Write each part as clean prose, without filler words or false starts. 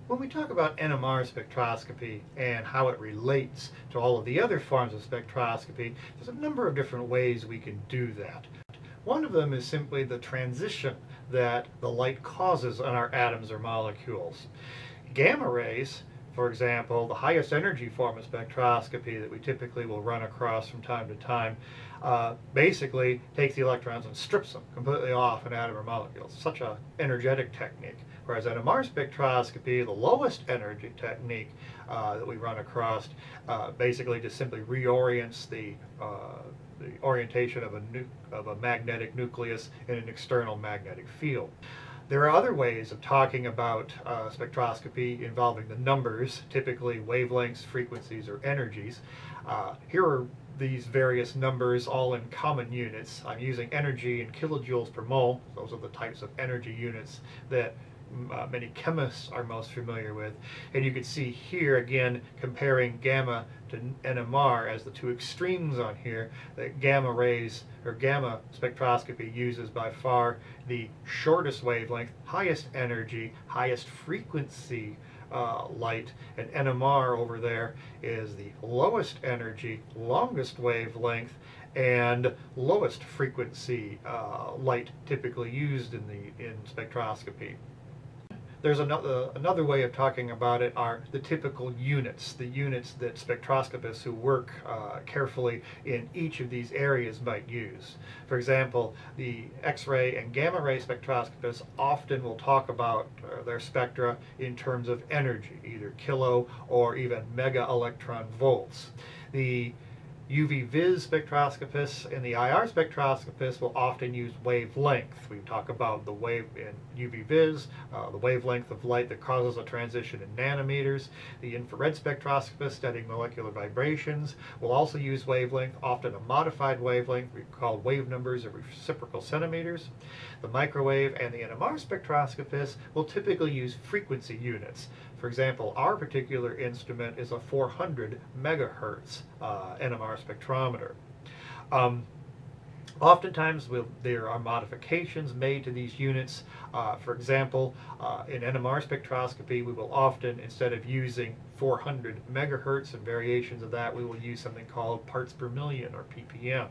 When we talk about NMR spectroscopy and how it relates to all of the other forms of spectroscopy, there's a number of different ways we can do that. One of them is simply the transition that the light causes on our atoms or molecules. Gamma rays, for example, the highest energy form of spectroscopy that we typically will run across from time to time, basically takes the electrons and strips them completely off an atom or molecule. It's such an energetic technique. Whereas NMR spectroscopy, the lowest energy technique that we run across, basically just simply reorients the orientation of a magnetic nucleus in an external magnetic field. There are other ways of talking about spectroscopy involving the numbers, typically wavelengths, frequencies, or energies. Here are these various numbers all in common units. I'm using energy in kilojoules per mole. Those are the types of energy units that many chemists are most familiar with. And you can see here again comparing gamma to NMR as the two extremes on here, that gamma rays or gamma spectroscopy uses by far the shortest wavelength, highest energy, highest frequency light, and NMR over there is the lowest energy, longest wavelength, and lowest frequency light typically used in spectroscopy. There's another way of talking about it are the typical units, the units that spectroscopists who work carefully in each of these areas might use. For example, the X-ray and gamma ray spectroscopists often will talk about their spectra in terms of energy, either kilo or even mega electron volts. The UV vis spectroscopists and the IR spectroscopists will often use wavelength. We talk about the wave in UV vis, the wavelength of light that causes a transition in nanometers. The infrared spectroscopist studying molecular vibrations will also use wavelength, often a modified wavelength we call wave numbers or reciprocal centimeters. The microwave and the NMR spectroscopists will typically use frequency units. For example, our particular instrument is a 400 megahertz NMR spectrometer. Oftentimes there are modifications made to these units. For example, in NMR spectroscopy we will often, instead of using 400 megahertz and variations of that, we will use something called parts per million or ppm.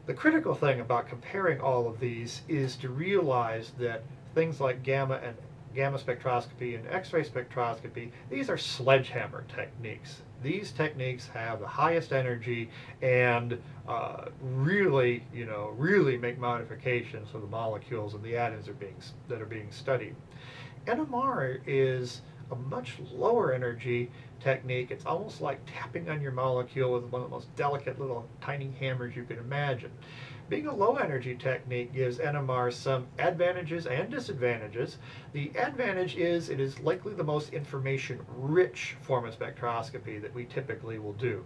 The critical thing about comparing all of these is to realize that things like gamma spectroscopy and X-ray spectroscopy, these are sledgehammer techniques. These techniques have the highest energy and really make modifications of the molecules and the atoms that are being studied. NMR is a much lower energy technique. It's almost like tapping on your molecule with one of the most delicate little tiny hammers you can imagine. Being a low energy technique gives NMR some advantages and disadvantages. The advantage is it is likely the most information rich form of spectroscopy that we typically will do.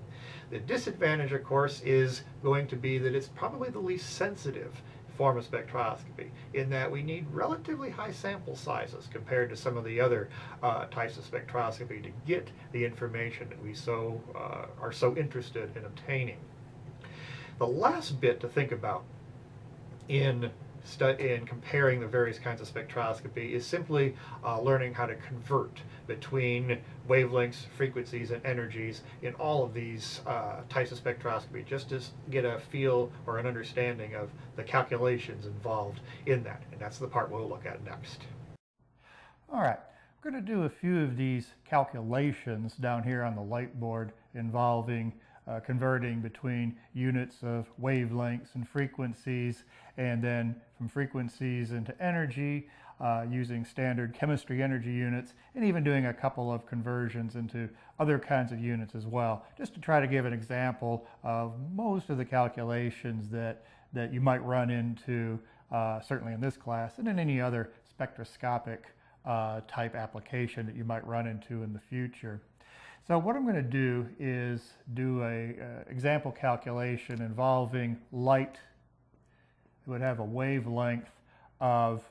The disadvantage, of course, is going to be that it's probably the least sensitive form of spectroscopy, in that we need relatively high sample sizes compared to some of the other types of spectroscopy to get the information that we are so interested in obtaining. The last bit to think about in comparing the various kinds of spectroscopy is simply learning how to convert between wavelengths, frequencies, and energies in all of these types of spectroscopy, just to get a feel or an understanding of the calculations involved in that. And that's the part we'll look at next. All right, we're going to do a few of these calculations down here on the light board involving converting between units of wavelengths and frequencies, and then from frequencies into energy using standard chemistry energy units, and even doing a couple of conversions into other kinds of units as well, just to try to give an example of most of the calculations that you might run into certainly in this class and in any other spectroscopic type application that you might run into in the future. So what I'm going to do is do a example calculation involving light. It would have a wavelength of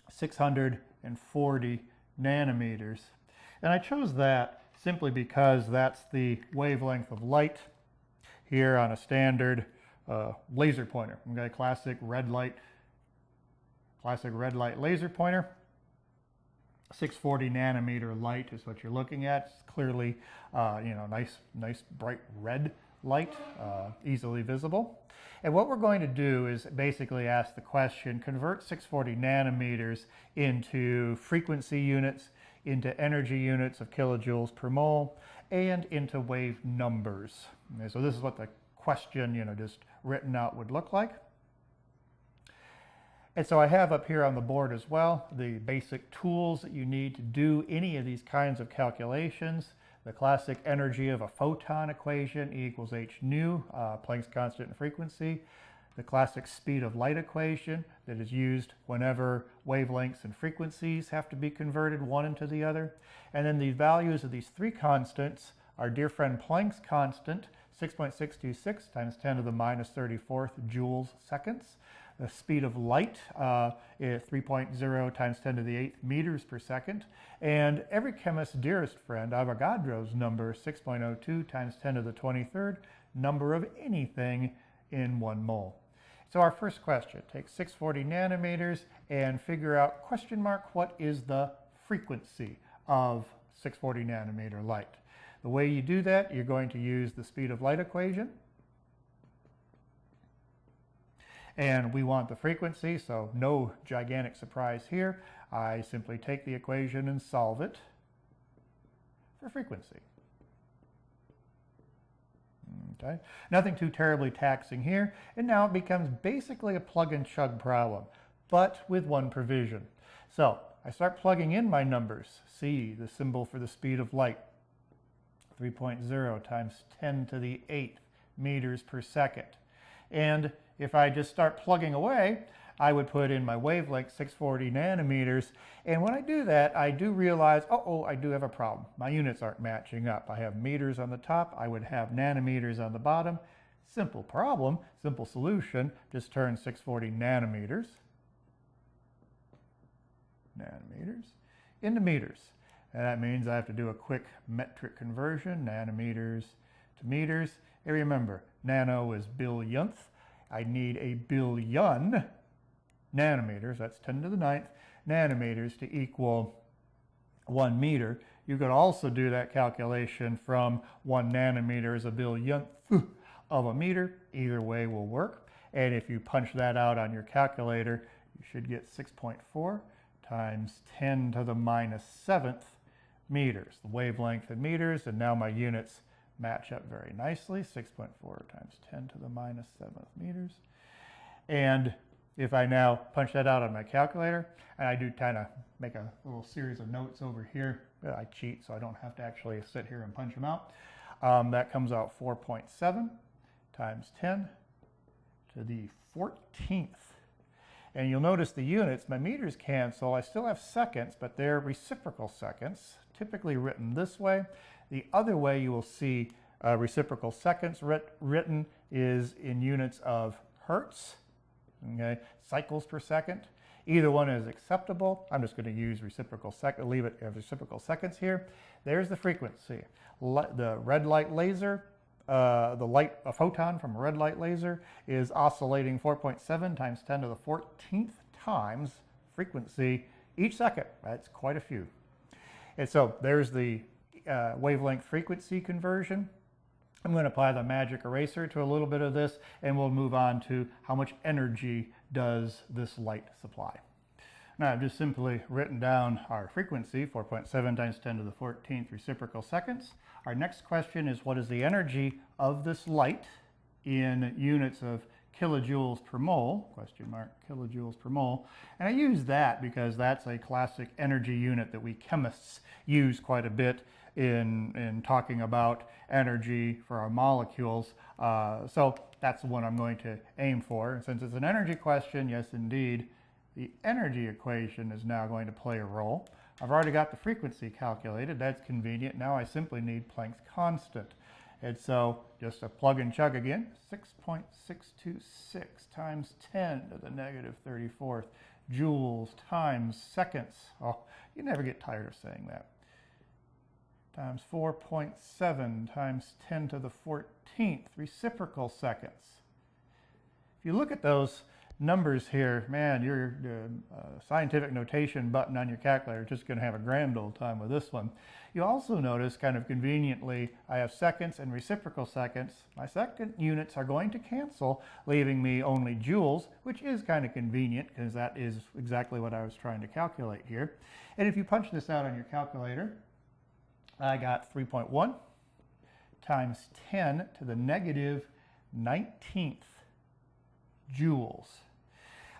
640 nanometers. And I chose that simply because that's the wavelength of light here on a standard laser pointer. I've got a classic red light laser pointer. 640 nanometer light is what you're looking at. It's clearly, nice bright red light, easily visible. And what we're going to do is basically ask the question, convert 640 nanometers into frequency units, into energy units of kilojoules per mole, and into wave numbers. Okay, so this is what the question, just written out would look like. And so I have up here on the board as well the basic tools that you need to do any of these kinds of calculations. The classic energy of a photon equation, E equals h nu, Planck's constant and frequency. The classic speed of light equation that is used whenever wavelengths and frequencies have to be converted one into the other. And then the values of these three constants are dear friend Planck's constant, 6.626 times 10 to the minus 34th joules seconds. The speed of light is 3.0 times 10 to the 8th meters per second. And every chemist's dearest friend, Avogadro's number, 6.02 times 10 to the 23rd, number of anything in 1 mole. So our first question, take 640 nanometers and figure out, question mark, what is the frequency of 640 nanometer light? The way you do that, you're going to use the speed of light equation. And we want the frequency, so no gigantic surprise here. I simply take the equation and solve it for frequency. Okay, nothing too terribly taxing here. And now it becomes basically a plug and chug problem, but with one provision. So I start plugging in my numbers. C, the symbol for the speed of light, 3.0 times 10 to the 8th meters per second. And if I just start plugging away, I would put in my wavelength 640 nanometers. And when I do that, I do realize, I do have a problem. My units aren't matching up. I have meters on the top. I would have nanometers on the bottom. Simple problem, simple solution. Just turn 640 nanometers into meters. And that means I have to do a quick metric conversion, nanometers to meters. And remember, nano is billionth. I need a billion nanometers, that's 10 to the 9th, nanometers to equal 1 meter. You could also do that calculation from 1 nanometer is a billionth of a meter. Either way will work. And if you punch that out on your calculator, you should get 6.4 times 10 to the minus 7th meters. The wavelength in meters, and now my units match up very nicely, 6.4 times 10 to the minus 7th meters. And if I now punch that out on my calculator, and I do kind of make a little series of notes over here, I cheat so I don't have to actually sit here and punch them out. That comes out 4.7 times 10 to the 14th. And you'll notice the units, my meters cancel. I still have seconds, but they're reciprocal seconds, typically written this way. The other way you will see reciprocal seconds written is in units of hertz, okay, cycles per second. Either one is acceptable. I'm just going to use reciprocal leave it as reciprocal seconds here. There's the frequency. The red light laser, a photon from a red light laser is oscillating 4.7 times 10 to the 14th times frequency each second. That's quite a few. And so there's the wavelength frequency conversion. I'm going to apply the magic eraser to a little bit of this, and we'll move on to how much energy does this light supply. Now I've just simply written down our frequency, 4.7 times 10 to the 14th reciprocal seconds. Our next question is, what is the energy of this light in units of kilojoules per mole, question mark, kilojoules per mole. And I use that because that's a classic energy unit that we chemists use quite a bit in talking about energy for our molecules. So that's the one I'm going to aim for. And since it's an energy question, yes indeed, the energy equation is now going to play a role. I've already got the frequency calculated. That's convenient. Now I simply need Planck's constant. And so just a plug and chug again, 6.626 times 10 to the negative 34th joules times seconds. Oh, you never get tired of saying that. Times 4.7 times 10 to the 14th reciprocal seconds. If you look at those numbers here, man, your scientific notation button on your calculator is just going to have a grand old time with this one. You also notice, kind of conveniently, I have seconds and reciprocal seconds. My second units are going to cancel, leaving me only joules, which is kind of convenient because that is exactly what I was trying to calculate here. And if you punch this out on your calculator, I got 3.1 times 10 to the negative 19th joules.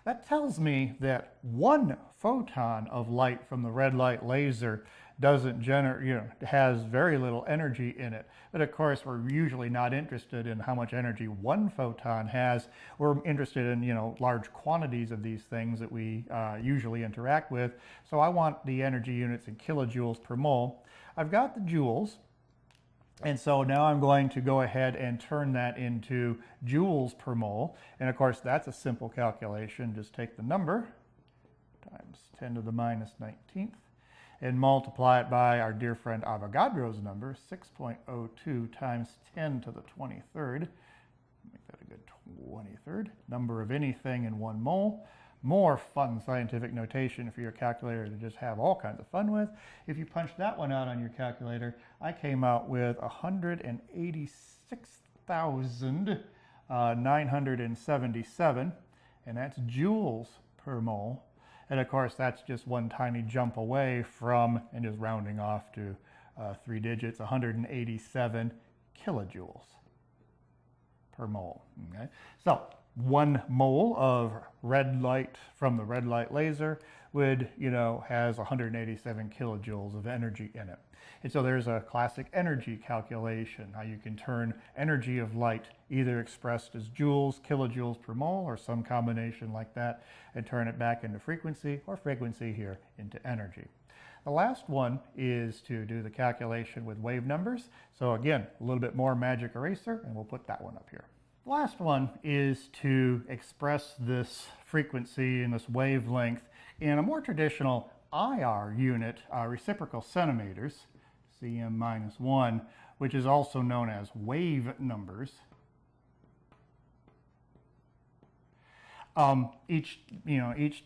That tells me that 1 photon of light from the red light laser doesn't generate, has very little energy in it. But of course, we're usually not interested in how much energy 1 photon has. We're interested in, large quantities of these things that we usually interact with. So I want the energy units in kilojoules per mole. I've got the joules. And so now I'm going to go ahead and turn that into joules per mole. And of course, that's a simple calculation. Just take the number times 10 to the minus 19th and multiply it by our dear friend Avogadro's number, 6.02 times 10 to the 23rd. Make that a good 23rd. Number of anything in 1 mole. More fun scientific notation for your calculator to just have all kinds of fun with. If you punch that one out on your calculator, I came out with 186,977, and that's joules per mole. And of course, that's just one tiny jump away from, and just rounding off to 3 digits, 187 kilojoules per mole. Okay? So 1 mole of red light from the red light laser would, has 187 kilojoules of energy in it. And so there's a classic energy calculation, how you can turn energy of light either expressed as joules, kilojoules per mole, or some combination like that, and turn it back into frequency, or frequency here into energy. The last one is to do the calculation with wave numbers. So again, a little bit more magic eraser, and we'll put that one up here. The last one is to express this frequency and this wavelength in a more traditional IR unit, reciprocal centimeters, cm-1, which is also known as wave numbers. Each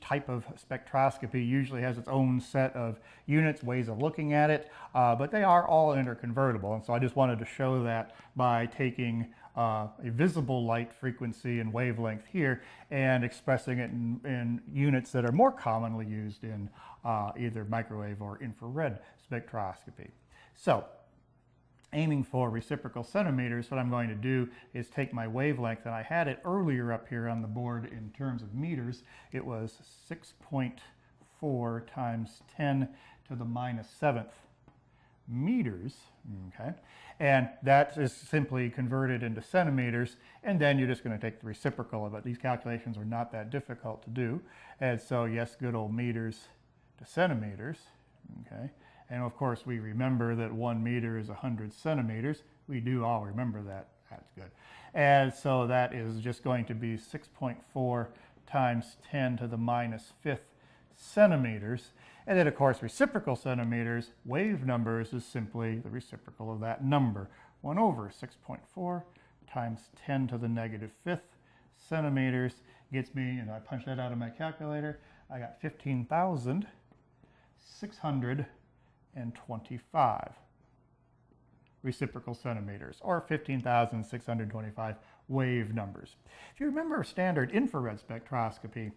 type of spectroscopy usually has its own set of units, ways of looking at it, but they are all interconvertible. And so I just wanted to show that by taking a visible light frequency and wavelength here and expressing it in units that are more commonly used in either microwave or infrared spectroscopy. So, aiming for reciprocal centimeters, what I'm going to do is take my wavelength, and I had it earlier up here on the board in terms of meters. It was 6.4 times 10 to the minus 7th meters, okay? And that is simply converted into centimeters, and then you're just going to take the reciprocal of it. These calculations are not that difficult to do. And so, yes, good old meters to centimeters, okay? And of course, we remember that 1 meter is 100 centimeters. We do all remember that. That's good. And so that is just going to be 6.4 times 10 to the minus 5th centimeters. And then, of course, reciprocal centimeters, wave numbers, is simply the reciprocal of that number. 1 over 6.4 times 10 to the negative 5th centimeters gets me, and I punch that out of my calculator, I got 15,625 reciprocal centimeters, or 15,625 wave numbers. If you remember standard infrared spectroscopy,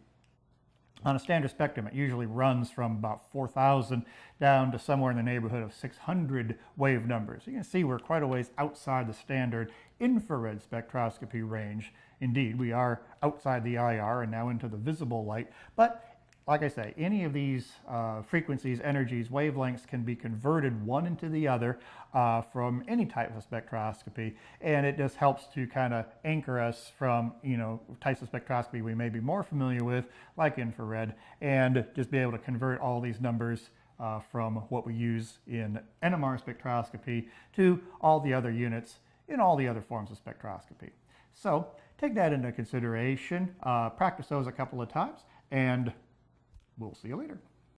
on a standard spectrum, it usually runs from about 4,000 down to somewhere in the neighborhood of 600 wave numbers. You can see we're quite a ways outside the standard infrared spectroscopy range. Indeed, we are outside the IR and now into the visible light, but like I say, any of these frequencies, energies, wavelengths can be converted one into the other from any type of spectroscopy, and it just helps to kind of anchor us from types of spectroscopy we may be more familiar with, like infrared, and just be able to convert all these numbers from what we use in NMR spectroscopy to all the other units in all the other forms of spectroscopy. So take that into consideration, practice those a couple of times, and we'll see you later.